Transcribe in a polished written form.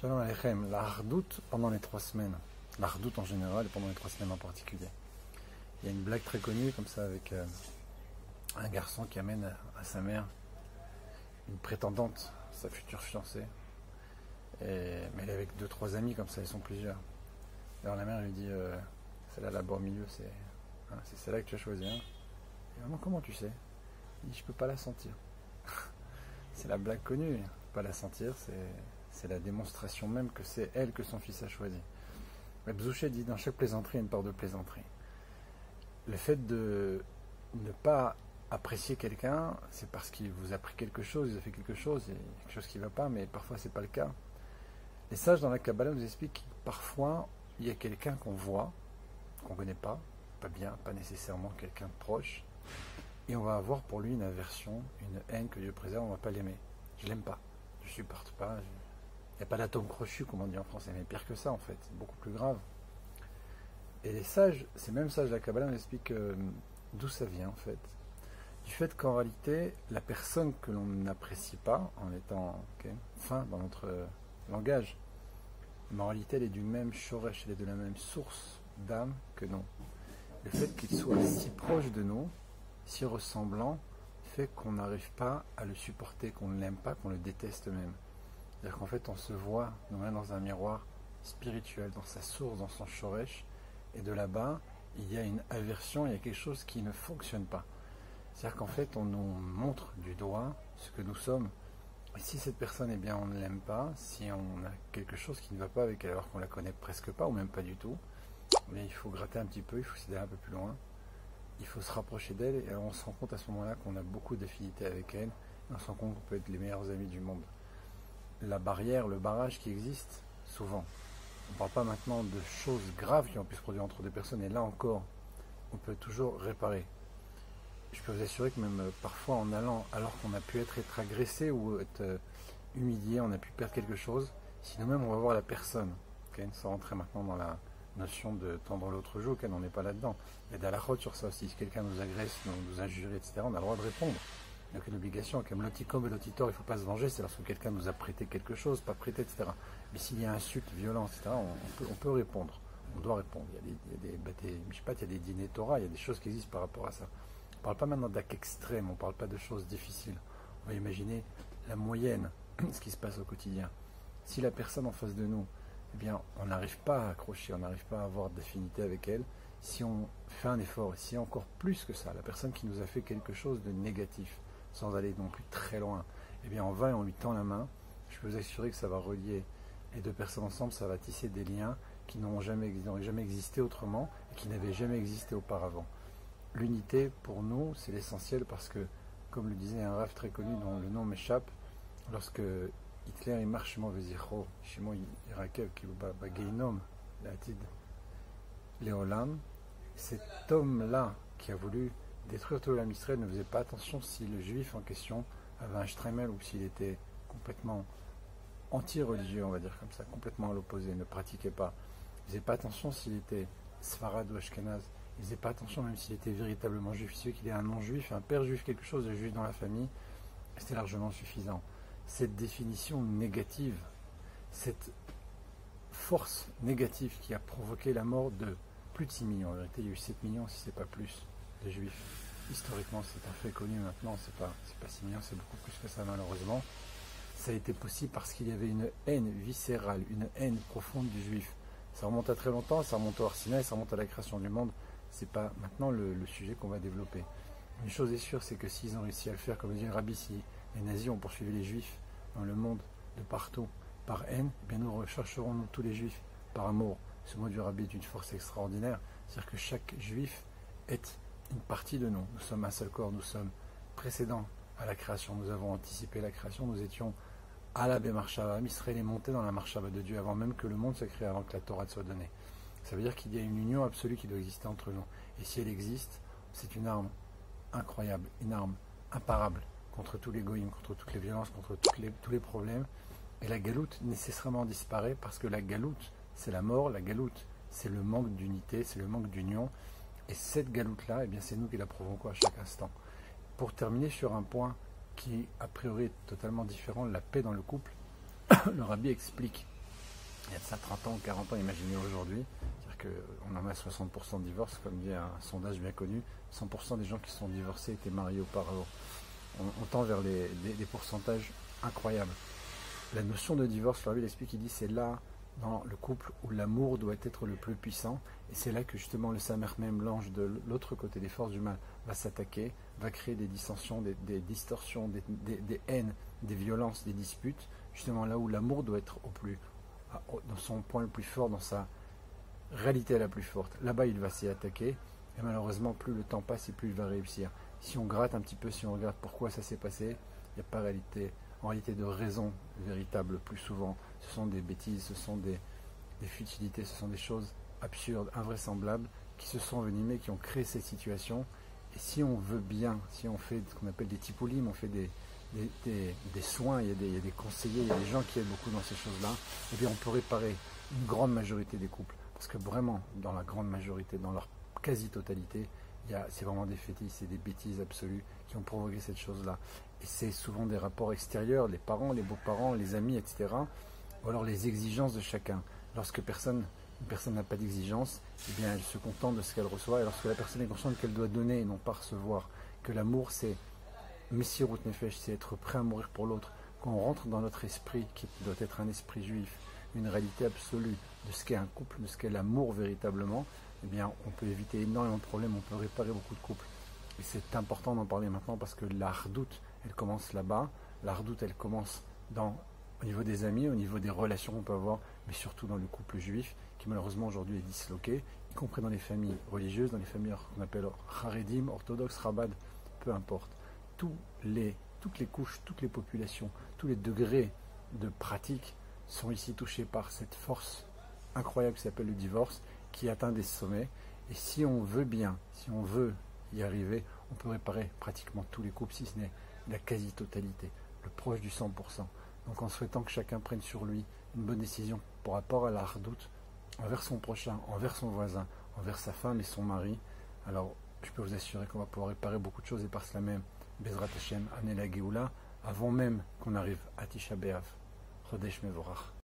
Shalom Aleichem, la hardoute pendant les 3 semaines, la hardoute en général et pendant les 3 semaines en particulier. Il y a une blague très connue comme ça avec un garçon qui amène à sa mère une prétendante, sa future fiancée, mais elle est avec 2-3 amis comme ça, ils sont plusieurs. Alors la mère lui dit, celle-là là-bas au milieu, c'est celle-là que tu as choisie. Hein. Et maman, comment tu sais? Il dit, je peux pas la sentir. C'est la blague connue, pas la sentir, c'est la démonstration même que c'est elle que son fils a choisi. Mais Bzouché dit dans chaque plaisanterie, il y a une part de plaisanterie. Le fait de ne pas apprécier quelqu'un, c'est parce qu'il vous a pris quelque chose, il a fait quelque chose, il y a quelque chose qui ne va pas, mais parfois c'est pas le cas. Les sages dans la Kabbalah nous expliquent que parfois il y a quelqu'un qu'on voit, qu'on ne connaît pas bien, pas nécessairement quelqu'un de proche, et on va avoir pour lui une aversion, une haine que Dieu préserve, on ne va pas l'aimer. Je l'aime pas, je ne supporte pas. Il n'y a pas d'atome crochu, comme on dit en français, mais pire que ça en fait, c'est beaucoup plus grave. Et les sages, ces mêmes sages de la Kabbalah nous expliquent d'où ça vient en fait. Du fait qu'en réalité, la personne que l'on n'apprécie pas, en étant fin dans notre langage, mais en réalité elle est du même shoresh, elle est de la même source d'âme que nous. Le fait qu'il soit si proche de nous, si ressemblant, fait qu'on n'arrive pas à le supporter, qu'on ne l'aime pas, qu'on le déteste même. C'est-à-dire qu'en fait on se voit nous-mêmes dans un miroir spirituel, dans sa source, dans son shoresh, et de là-bas, il y a une aversion, il y a quelque chose qui ne fonctionne pas. C'est-à-dire qu'en fait on nous montre du doigt ce que nous sommes. Et si cette personne, eh bien, on ne l'aime pas, si on a quelque chose qui ne va pas avec elle alors qu'on la connaît presque pas, ou même pas du tout, mais il faut gratter un petit peu, il faut s'aider un peu plus loin, il faut se rapprocher d'elle, et alors on se rend compte à ce moment-là qu'on a beaucoup d'affinités avec elle, et on se rend compte qu'on peut être les meilleurs amis du monde. La barrière, le barrage qui existe, souvent, on ne parle pas maintenant de choses graves qui ont pu se produire entre deux personnes, et là encore, on peut toujours réparer. Je peux vous assurer que même parfois en allant, alors qu'on a pu être agressé ou être humilié, on a pu perdre quelque chose, si nous-mêmes on va voir la personne, sans rentrer maintenant dans la notion de tendre l'autre joue, on n'est pas là-dedans. Il y a de la route sur ça aussi, si quelqu'un nous agresse, nous injure, etc., on a le droit de répondre. Il n'y a aucune obligation, comme l'oticom et l'otitor, il ne faut pas se venger, c'est lorsque quelqu'un nous a prêté quelque chose, pas prêté, etc. Mais s'il y a insulte, violence, etc., on peut répondre, on doit répondre. Il y a des dîners Torah, il y a des choses qui existent par rapport à ça. On ne parle pas maintenant d'actes extrêmes, on ne parle pas de choses difficiles. On va imaginer la moyenne, ce qui se passe au quotidien. Si la personne en face de nous, eh bien, on n'arrive pas à accrocher, on n'arrive pas à avoir d'affinité avec elle, si on fait un effort, et si encore plus que ça, la personne qui nous a fait quelque chose de négatif, sans aller non plus très loin, eh bien on va et on lui tend la main, je peux vous assurer que ça va relier les deux personnes ensemble, ça va tisser des liens qui n'auraient jamais existé autrement, et qui n'avaient jamais existé auparavant. L'unité, pour nous, c'est l'essentiel parce que, comme le disait un rave très connu dont le nom m'échappe, lorsque Hitler il marche chez Veziro, chez moi Irakev, qui est Geinom, l'Atid, Léolam, cet homme-là qui a voulu détruire tout l'Israël Israël ne faisait pas attention si le juif en question avait un shtremel ou s'il était complètement anti-religieux, on va dire comme ça, complètement à l'opposé, ne pratiquait pas. Il ne faisait pas attention s'il était Sfarad ou Ashkenaz. Il ne faisait pas attention même s'il était véritablement juif. Il suffit qu'il ait un nom juif, un père juif, quelque chose de juif dans la famille, c'était largement suffisant. Cette définition négative, cette force négative qui a provoqué la mort de plus de 6 millions, en vérité il y a eu 7 millions si ce n'est pas plus de juifs. Historiquement c'est un fait connu maintenant, c'est pas 6 millions, c'est beaucoup plus que ça malheureusement. Ça a été possible parce qu'il y avait une haine viscérale, une haine profonde du juif. Ça remonte à très longtemps, ça remonte au Arsinaï, ça remonte à la création du monde. C'est pas maintenant le sujet qu'on va développer. Une chose est sûre, c'est que s'ils ont réussi à le faire, comme dit le Rabbi, si les nazis ont poursuivi les juifs dans le monde de partout par haine, eh bien nous rechercherons nous, tous les juifs par amour. Ce mot du Rabbi est une force extraordinaire, c'est-à-dire que chaque juif est une partie de nous. Nous sommes un seul corps, nous sommes précédents à la création, nous avons anticipé la création, nous étions à la Bémarchava. Israël est monté dans la Marchava de Dieu avant même que le monde se crée, avant que la Torah soit donnée. Ça veut dire qu'il y a une union absolue qui doit exister entre nous. Et si elle existe, c'est une arme incroyable, une arme imparable contre tous les goïms, contre toutes les violences, contre tous les problèmes. Et la galoute nécessairement disparaît parce que la galoute, c'est la mort, la galoute, c'est le manque d'unité, c'est le manque d'union. Et cette galoute-là, eh bien, c'est nous qui la provoquons à chaque instant. Pour terminer sur un point qui, a priori, est totalement différent, la paix dans le couple, le Rabbi explique il y a de ça 30 ans, 40 ans, imaginez aujourd'hui. C'est-à-dire qu'on en a 60% de divorces, comme dit un sondage bien connu. 100% des gens qui sont divorcés étaient mariés auparavant. On tend vers des pourcentages incroyables. La notion de divorce, Flavi l'explique, il dit c'est là, dans le couple, où l'amour doit être le plus puissant. Et c'est là que justement le Samer même, l'ange de l'autre côté des forces du mal, va s'attaquer, va créer des dissensions, des distorsions, des haines, des violences, des disputes. Justement là où l'amour doit être dans son point le plus fort, dans sa réalité la plus forte. Là-bas, il va s'y attaquer. Et malheureusement, plus le temps passe et plus il va réussir. Si on gratte un petit peu, si on regarde pourquoi ça s'est passé, il n'y a pas en réalité de raison véritable plus souvent. Ce sont des bêtises, ce sont des futilités, ce sont des choses absurdes, invraisemblables, qui se sont venimées, qui ont créé ces situations. Et si on veut bien, si on fait ce qu'on appelle des typolim, on fait des soins, il y a des conseillers, il y a des gens qui aident beaucoup dans ces choses-là, et bien on peut réparer une grande majorité des couples. Parce que vraiment, dans la grande majorité, dans leur quasi-totalité, c'est vraiment des fétiches, c'est des bêtises absolues qui ont provoqué cette chose-là. Et c'est souvent des rapports extérieurs, les parents, les beaux-parents, les amis, etc. Ou alors les exigences de chacun. Lorsque une personne n'a pas d'exigence, eh bien elle se contente de ce qu'elle reçoit. Et lorsque la personne est consciente qu'elle doit donner et non pas recevoir, que l'amour c'est Messirut Nefesh, c'est être prêt à mourir pour l'autre, quand on rentre dans notre esprit, qui doit être un esprit juif, une réalité absolue de ce qu'est un couple, de ce qu'est l'amour véritablement, eh bien on peut éviter énormément de problèmes, on peut réparer beaucoup de couples. Et c'est important d'en parler maintenant parce que la hardout, elle commence là-bas. La hardout, elle commence au niveau des amis, au niveau des relations qu'on peut avoir, mais surtout dans le couple juif, qui malheureusement aujourd'hui est disloqué, y compris dans les familles religieuses, dans les familles qu'on appelle haredim, orthodoxes, rabbad, peu importe. Toutes les couches, toutes les populations, tous les degrés de pratique sont ici touchés par cette force incroyable qui s'appelle le divorce, qui atteint des sommets. Et si on veut bien, si on veut y arriver, on peut réparer pratiquement tous les couples, si ce n'est la quasi-totalité, le proche du 100%. Donc en souhaitant que chacun prenne sur lui une bonne décision par rapport à la hardout, envers son prochain, envers son voisin, envers sa femme et son mari, alors je peux vous assurer qu'on va pouvoir réparer beaucoup de choses et par cela même, Bezrat Hashem, amener la Géoula, avant même qu'on arrive à Tisha B'Av. Chodesh Mevorach.